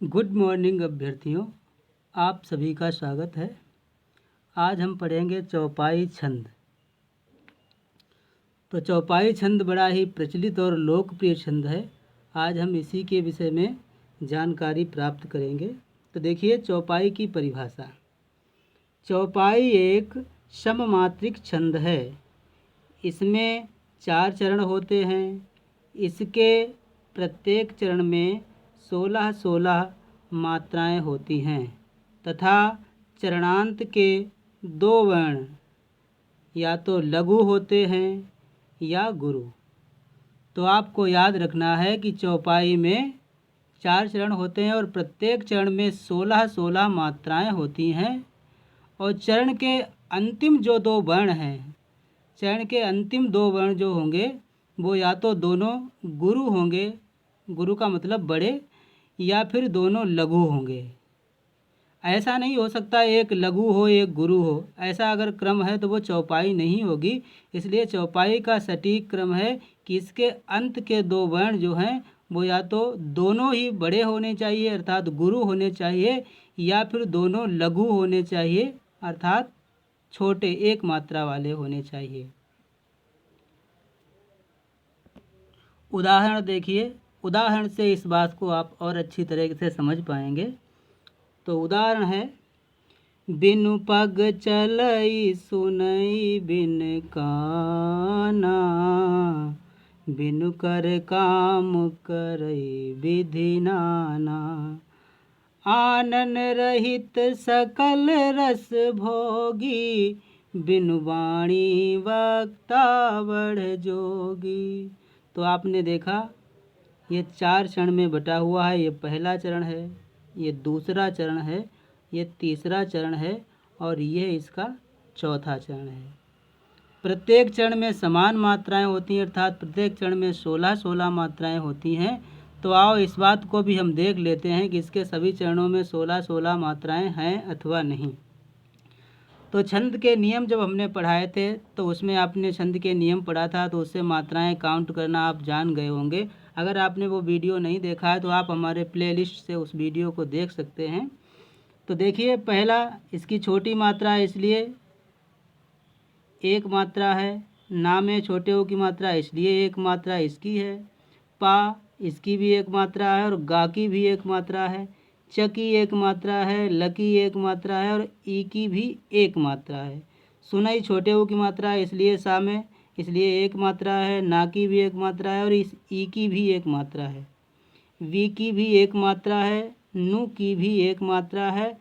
Good morning अभ्यर्थियों, आप सभी का स्वागत है। आज हम पढ़ेंगे चौपाई छंद। तो चौपाई छंद बड़ा ही प्रचलित और लोकप्रिय छंद है। आज हम इसी के विषय में जानकारी प्राप्त करेंगे। तो देखिए चौपाई की परिभाषा। चौपाई एक सममात्रिक छंद है। इसमें 4 चरण होते हैं। इसके प्रत्येक चरण में 16-16 मात्राएं होती हैं तथा चरणांत के 2 वर्ण या तो लघु होते हैं या गुरु। तो आपको याद रखना है कि चौपाई में 4 चरण होते हैं और प्रत्येक चरण में 16-16 मात्राएं होती हैं और चरण के अंतिम जो 2 वर्ण हैं, चरण के अंतिम 2 वर्ण जो होंगे वो या तो दोनों गुरु होंगे, गुरु का मतलब बड़े, या फिर दोनों लघु होंगे। ऐसा नहीं हो सकता एक लघु हो एक गुरु हो। ऐसा अगर क्रम है तो वो चौपाई नहीं होगी। इसलिए चौपाई का सटीक क्रम है कि इसके अंत के 2 वर्ण जो हैं वो या तो दोनों ही बड़े होने चाहिए अर्थात गुरु होने चाहिए, या फिर दोनों लघु होने चाहिए अर्थात छोटे एक मात्रा वाले होने चाहिए। उदाहरण देखिए, उदाहरण से इस बात को आप और अच्छी तरीके से समझ पाएंगे। तो उदाहरण है, बिनु पग चलई सुनई बिन काना, बिनु कर काम करई विधि नाना, आनन रहित सकल रस भोगी, बिनु वाणी वक्ता बढ़ जोगी। तो आपने देखा ये 4 चरण में बटा हुआ है। ये पहला चरण है, ये दूसरा चरण है, ये तीसरा चरण है और ये इसका चौथा चरण है। प्रत्येक चरण में समान मात्राएं होती हैं अर्थात प्रत्येक चरण में 16-16 मात्राएं होती हैं। तो आओ इस बात को भी हम देख लेते हैं कि इसके सभी चरणों में 16-16 मात्राएं हैं अथवा नहीं। तो छंद के नियम जब हमने पढ़ाए थे तो उसमें आपने छंद के नियम पढ़ा था, तो उससे मात्राएं काउंट करना आप जान गए होंगे। अगर आपने वो वीडियो नहीं देखा है तो आप हमारे प्लेलिस्ट से उस वीडियो को देख सकते हैं। तो देखिए पहला, इसकी छोटी मात्रा है इसलिए 1 मात्रा है। ना में छोटे ओ की मात्रा इसलिए 1 मात्रा इसकी है। पा इसकी भी 1 मात्रा है और गा की भी 1 मात्रा है। च की 1 मात्रा है, ल की 1 मात्रा है और ई की भी 1 मात्रा है। सुनई छोटे ऊ की मात्रा है इसलिए सा में इसलिए 1 मात्रा है। ना की भी 1 मात्रा है और इस ई की भी 1 मात्रा है। वी की भी 1 मात्रा है। नु की भी 1 मात्रा है।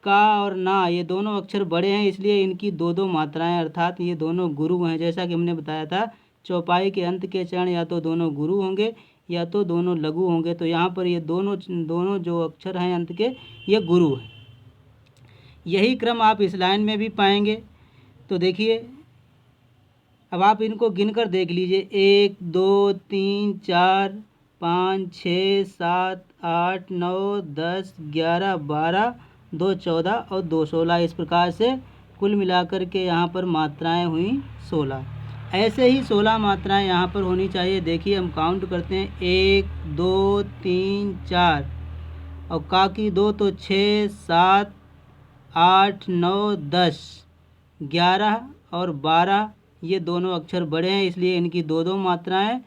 का और ना ये दोनों अक्षर बड़े हैं इसलिए इनकी 2-2 मात्राएं अर्थात ये दोनों गुरु हैं। जैसा कि हमने बताया था चौपाई के अंत के चरण या तो दोनों गुरु होंगे या तो दोनों लघु होंगे। तो यहाँ पर ये दोनों जो अक्षर हैं अंत के ये गुरु हैं। यही क्रम आप इस लाइन में भी पाएंगे। तो देखिए अब आप इनको गिनकर देख लीजिए, 1 2 3 4 5 6 7 8 9 10 11 12 2 14 और 2 16। इस प्रकार से कुल मिलाकर के यहाँ पर मात्राएं हुई 16। ऐसे ही 16 मात्राएं यहाँ पर होनी चाहिए। देखिए हम काउंट करते हैं, 1 2 3 4 और का की 2 तो 6 7 8 9 10 11 और 12। ये दोनों अक्षर बड़े हैं इसलिए इनकी 2-2 मात्राएं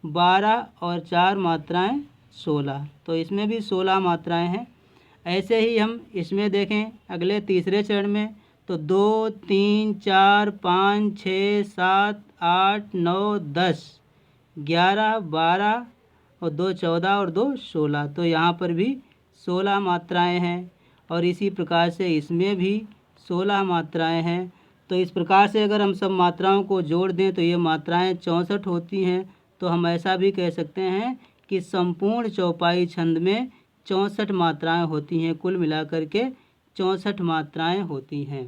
12 और 4 मात्राएं 16। तो इसमें भी 16 मात्राएं हैं। ऐसे ही हम इसमें देखें अगले तीसरे चरण में तो 2 3 4 5 6 7 8 9 10 11 12 और 2 14 और 2 16। तो यहाँ पर भी 16 मात्राएं हैं और इसी प्रकार से इसमें भी 16 मात्राएं हैं। तो इस प्रकार से अगर हम सब मात्राओं को जोड़ दें तो ये मात्राएं 64 होती हैं। तो हम ऐसा भी कह सकते हैं कि संपूर्ण चौपाई छंद में 64 मात्राएं होती हैं। कुल मिलाकर के 64 मात्राएं होती हैं।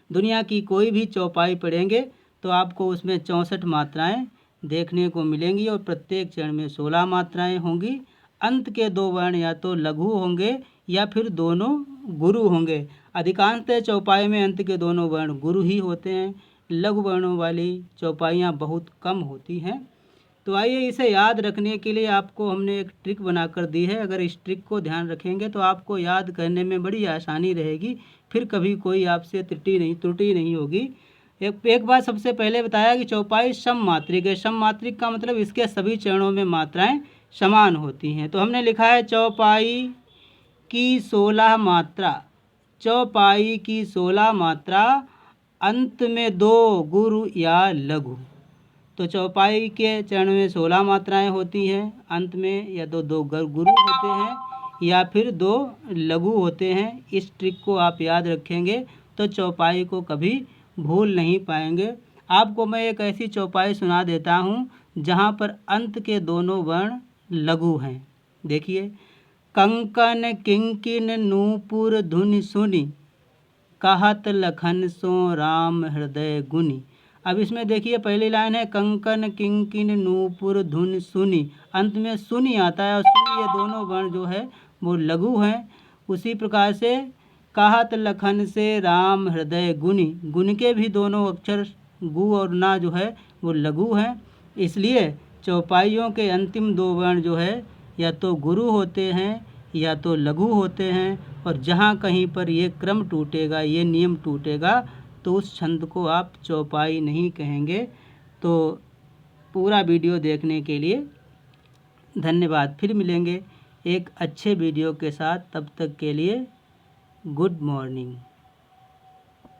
दुनिया की कोई भी चौपाई पढ़ेंगे तो आपको उसमें 64 मात्राएं देखने को मिलेंगी और प्रत्येक चरण में 16 मात्राएं होंगी। अंत के 2 वर्ण या तो लघु होंगे या फिर दोनों गुरु होंगे। अधिकांशतः चौपाई में अंत के दोनों वर्ण गुरु ही होते हैं। लघु वर्णों वाली चौपाइयाँ बहुत कम होती हैं। तो आइए इसे याद रखने के लिए आपको हमने एक ट्रिक बनाकर दी है। अगर इस ट्रिक को ध्यान रखेंगे तो आपको याद करने में बड़ी आसानी रहेगी, फिर कभी कोई आपसे त्रुटि नहीं होगी। एक बात सबसे पहले बताया कि चौपाई सममात्रिक है। सममात्रिक का मतलब इसके सभी चरणों में मात्राएं समान होती हैं। तो हमने लिखा है चौपाई की 16 मात्रा, चौपाई की 16 मात्रा, अंत में 2 गुरु या लघु। तो चौपाई के चरण में 16 मात्राएं होती हैं, अंत में या तो 2 गुरु होते हैं या फिर 2 लघु होते हैं। इस ट्रिक को आप याद रखेंगे तो चौपाई को कभी भूल नहीं पाएंगे। आपको मैं एक ऐसी चौपाई सुना देता हूँ जहाँ पर अंत के दोनों वर्ण लघु हैं। देखिए, कंकन किंकिन नूपुर धुनि सुनि, कहत लखन सो राम हृदय गुनि। अब इसमें देखिए पहली लाइन है कंकन किंकिन नूपुर धुन सुनि, अंत में सुनि आता है और सुनि ये दोनों वर्ण जो है वो लघु हैं। उसी प्रकार से कहत लखन से राम हृदय गुनि, गुन के भी दोनों अक्षर गु और ना जो है वो लघु हैं। इसलिए चौपाइयों के अंतिम 2 वर्ण जो है या तो गुरु होते हैं या तो लघु होते हैं। और जहाँ कहीं पर ये क्रम टूटेगा, ये नियम टूटेगा, तो उस छंद को आप चौपाई नहीं कहेंगे। तो पूरा वीडियो देखने के लिए धन्यवाद। फिर मिलेंगे एक अच्छे वीडियो के साथ, तब तक के लिए गुड मॉर्निंग।